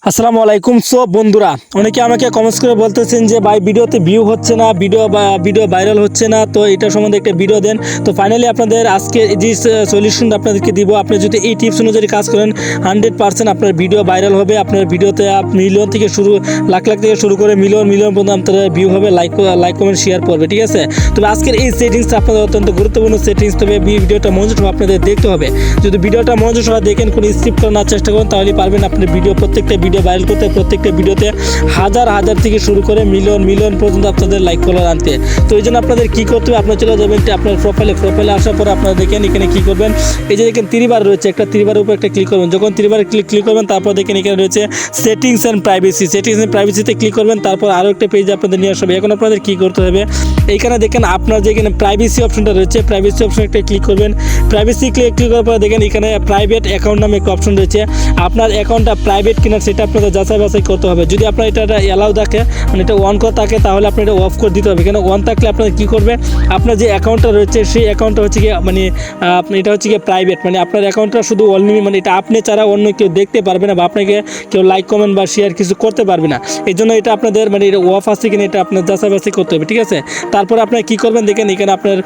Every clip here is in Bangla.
আসসালামু আলাইকুম। সো বন্ধুরা, অনেকে আমাকে কমেন্টস করে বলতেছেন যে ভাই ভিডিওতে ভিউ হচ্ছে না, ভিডিও ভাইরাল হচ্ছে না, তো এটা সম্বন্ধে একটা ভিডিও দেন। তো ফাইনালি আপনাদের আজকে যে সলিউশনটা আপনাদেরকে দিব, আপনি যদি এই টিপস অনুযায়ী কাজ করেন 100% আপনার ভিডিও ভাইরাল হবে। আপনার ভিডিওতে মিলিয়ন থেকে শুরু, লাখ লাখ থেকে শুরু করে মিলিয়ন পর্যন্ত আপনাদের ভিউ হবে, লাইক কমেন্ট শেয়ার করবে, ঠিক আছে। তবে আজকের এই সেটিংসটা আপনাদের অত্যন্ত গুরুত্বপূর্ণ সেটিংস, তবে ভিডিওটা মনোযোগ সহ আপনাদের দেখতে হবে। যদি ভিডিওটা মনোযোগ সহ দেখেন, কোনো স্কিপ করার চেষ্টা করেন, তাহলে পারবেন আপনার প্রত্যেকটা ভিডিও ভাইরাল করতে, প্রত্যেকটা ভিডিওতে হাজার থেকে শুরু করে মিলিয়ন পর্যন্ত আপনাদের লাইক ফলোয়ার আনতে। তো এই জন্য আপনাদের কী করতে হবে, আপনার চলে যাবেন আপনার প্রোফাইলে আসার পর আপনারা দেখেন এখানে কী করবেন, এই যে দেখেন ত্রিবার রয়েছে, একটা ত্রিবারের উপর একটা ক্লিক করবেন। যখন ত্রিবার ক্লিক করবেন, তারপর দেখেন এখানে রয়েছে সেটিংস অ্যান্ড প্রাইভেসিতে ক্লিক করবেন। তারপর আরও একটা পেজে আপনাদের নিয়ে আসবে। এখন আপনাদের কী করতে হবে, এইখানে দেখেন আপনার যে এখানে প্রাইভেসি অপশনটা রয়েছে, প্রাইভেসি অপশন একটা ক্লিক করবেন। প্রাইভেসি ক্লিক করার পর দেখেন এখানে প্রাইভেট অ্যাকাউন্ট নামে একটা অপশন রয়েছে। আপনার অ্যাকাউন্টটা প্রাইভেট কিনা সেটা আপনাদের যাচাই বাছাই করতে হবে। যদি আপনার এটা অ্যালাউ থাকে, মানে এটা অন করা থাকে, তাহলে আপনার এটা অফ করে দিতে হবে। কেন অন থাকলে আপনার কী করবে, আপনার যে অ্যাকাউন্টটা রয়েছে সেই অ্যাকাউন্টটা হচ্ছে গিয়ে মানে এটা হচ্ছে গিয়ে প্রাইভেট, মানে আপনার অ্যাকাউন্টটা শুধু অনলি, মানে এটা আপনি ছাড়া অন্য কেউ দেখতে পারবে না, বা আপনাকে কেউ লাইক কমেন্ট বা শেয়ার কিছু করতে পারবে না। এই জন্য এটা আপনাদের মানে এটা অফ আছে কিনা এটা আপনার যাচাই বাছাই করতে হবে, ঠিক আছে। তারপর আপনার কী করবেন, দেখেন এখানে আপনার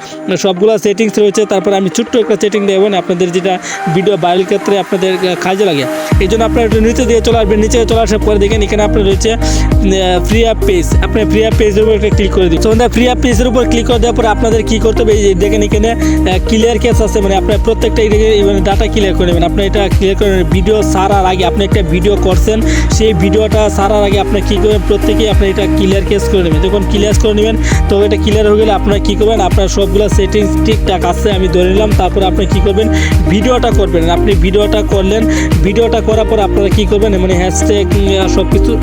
সবগুলো সেটিংস রয়েছে। তারপর আমি ছোট্ট একটা সেটিং দেবেন আপনাদের, যেটা ভিডিও ভাইরাল ক্ষেত্রে আপনাদের কাজে লাগে। এই জন্য আপনার একটু নিচে দিয়ে চলে আসবেন। নিচে চলে আসার পরে দেখেন এখানে আপনার রয়েছে ফ্রি অ্যাপ পেজ। আপনি ফ্রি অ্যাপ পেজের উপর একটা ক্লিক করে দিন। তো ফ্রি অ্যাপ পেজের উপর ক্লিক করে দেওয়ার পর আপনাদের কী করতে হবে, এই দেখেন এখানে ক্লিয়ার কেস আছে, মানে আপনার প্রত্যেকটা ডাটা ক্লিয়ার করে নেবেন। আপনি এটা ক্লিয়ার করে নেবেন। ভিডিও ছাড়ার আগে, আপনি একটা ভিডিও করছেন, সেই ভিডিওটা ছাড়ার আগে আপনি কী করবেন, প্রত্যেকেই আপনি এটা ক্লিয়ার কেস করে নেবেন। যখন ক্লিয়ার করে নেবেন, তো এটা ক্লিয়ার হয়ে গেলে আপনারা কী করবেন, আপনার সবগুলো সেটিংস ঠিকঠাক আছে আমি ধরে নিলাম। তারপর আপনি কী করবেন, ভিডিওটা করবেন। আপনি ভিডিওটা করলেন, ভিডিওটা করার পর আপনারা কী করবেন, মানে হ্যাশট্যাগ সব কিছু।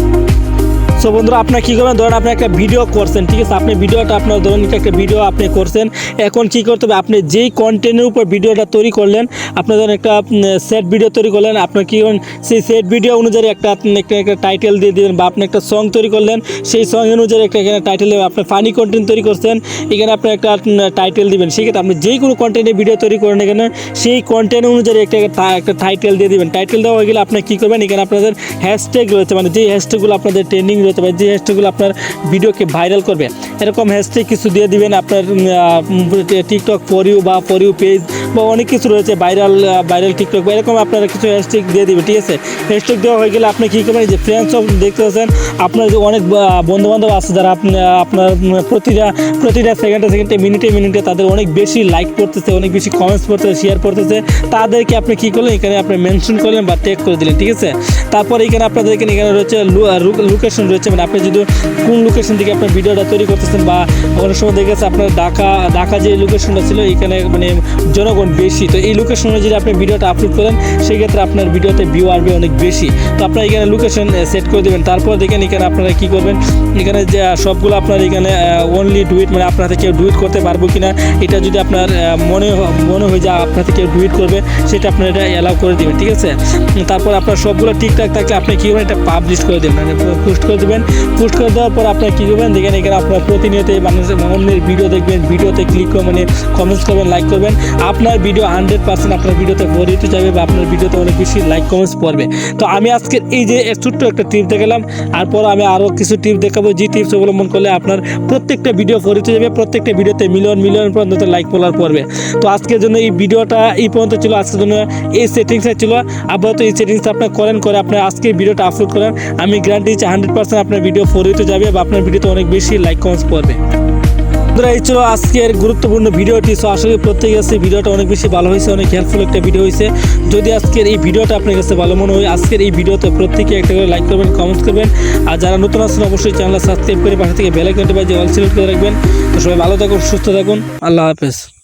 সো বন্ধুরা, আপনার কী করবেন, ধরেন আপনি একটা ভিডিও করছেন, ঠিক আছে। আপনি ভিডিওটা আপনার ধরেন একটা ভিডিও আপনি করছেন। এখন কী করতে হবে, আপনি যেই কন্টেন্টের উপর ভিডিওটা তৈরি করলেন, আপনি ধরেন একটা সেট ভিডিও তৈরি করলেন, আপনার কী করেন, সেই সেট ভিডিও অনুযায়ী একটা টাইটেল দিয়ে দিবেন। বা আপনি একটা সং তৈরি করলেন, সেই সং অনুযায়ী এখানে টাইটেল দেবেন। আপনি ফানি কন্টেন্ট তৈরি করছেন, এখানে আপনি একটা টাইটেল দিবেন। সেক্ষেত্রে আপনি যেই কোনো কন্টেন্টে ভিডিও তৈরি করেন এখানে, সেই কন্টেন্ট অনুযায়ী একটা টাইটেল দিয়ে দিবেন। টাইটেল দেওয়া হয়ে গেলে আপনি কী করবেন, এখানে আপনাদের হ্যাশট্যাগ রয়েছে, মানে যেই হ্যাশট্যাগুলো আপনাদের ট্রেন্ডিং রয়েছে, যে হ্যাশট্যাগুলো আপনার ভিডিওকে ভাইরাল করবে, এরকম হ্যাশট্যাগ কিছু দিয়ে দিবেন। আপনার টিকটক ফর ইউ পেজ বা অনেক কিছু রয়েছে, ভাইরাল টিকটক বা এরকম আপনারা কিছু হ্যাশট্যাগ দিয়ে দিবেন, ঠিক আছে। হ্যাশট্যাগ দেওয়া হয়ে গেলে আপনি কী করবেন, যে ফ্রেন্ডস অফ দেখতে পাচ্ছেন, আপনার যে অনেক বন্ধুবান্ধব আছে যারা আপনার প্রতিটা সেকেন্ডে মিনিটে তাদের অনেক বেশি লাইক করতেছে, অনেক বেশি কমেন্টস করতেছে, শেয়ার করতেছে, তাদেরকে আপনি কী করলেন, এখানে আপনি মেনশন করলেন বা ট্যাগ করে দিলেন, ঠিক আছে। তারপর এখানে আপনাদের এখানে রয়েছে লোকেশন রয়েছে, মানে আপনি যদি কোন লোকেশন থেকে আপনার ভিডিওটা তৈরি করতেছেন, বা অনেক সময় দেখেছে আপনার ঢাকা যে লোকেশনটা ছিল, এখানে মানে জনগণ বেশি, তো এই লোকেশনে যদি আপনি ভিডিওটা আপলোড করেন, সেই ক্ষেত্রে আপনার ভিডিওতে ভিউ আসবে অনেক বেশি। তো আপনার এখানে লোকেশন সেট করে দেবেন। তারপর দেখেন এখানে আপনারা কী করবেন, এখানে যে সবগুলো আপনার এখানে অনলি ডুইট, মানে আপনার থেকে কেউ ডুইট করতে পারবো কিনা, এটা যদি আপনার মনে হয় যে আপনার থেকে কেউ ডুইট করবে, সেটা আপনার এটা অ্যালাউ করে দেবেন, ঠিক আছে। তারপর আপনার সবগুলো ঠিকঠাক থাকলে আপনি কী করবেন, এটা পাবলিশ করে দেবেন, মানে পোস্ট করে দেবেন। পোস্ট করে দেওয়ার পর আপনার কী করবেন, দেখেন এখানে আপনার প্রতিনিয়ত মানুষের অন্যের ভিডিও দেখবেন, ভিডিওতে ক্লিক করে মানে কমেন্টস করবেন, লাইক করবেন। আপনার ভিডিও 100% আপনার ভিডিওতে ভরিয়ে যাবে, বা আপনার ভিডিওতে অনেক বেশি লাইক কমেন্টস পড়বে। তো আমি আজকের এই যে ছোট্ট একটা টিপ দেখালাম, আর পর আমি আরও কিছু টিপ দেখাবো, যে টিপস অবলম্বন করলে আপনার প্রত্যেকটা ভিডিও ভরিয়ে যাবে, প্রত্যেকটা ভিডিওতে মিলিয়ন পর্যন্ত লাইক ফলোয়ার পড়বে। তো আজকের জন্য এই ভিডিওটা এই পর্যন্ত ছিল। আজকের জন্য এই সেটিংসটা ছিল। আপাতত এই সেটিংসটা আপনার করে আপনি আজকে ভিডিওটা আপলোড করেন, আমি গ্যারান্টি দিচ্ছি 100% আপনার ভিডিও ফরিতে যাবে, বা আপনার ভিডিওতে অনেক বেশি লাইক কমেন্টস পড়বে। এই ছিল আজকের গুরুত্বপূর্ণ ভিডিওটি। সো আসলে প্রত্যেকের কাছে ভিডিওটা অনেক বেশি ভালো হয়েছে, অনেক হেল্পফুল একটা ভিডিও হয়েছে। যদি আজকের এই ভিডিওটা আপনার কাছে ভালো মনে হয়, আজকের এই ভিডিওতে প্রত্যেকে একটা করে লাইক করবেন, কমেন্টস করবেন। আর যারা নতুন আসছেন অবশ্যই চ্যানেলটা সাবস্ক্রাইব করে পাশে থেকে বেল আইকনটা বাজিয়ে অল সিলেক্ট করে রাখবেন। তো সবাই ভালো থাকুন, সুস্থ থাকুন, আল্লাহ হাফেজ।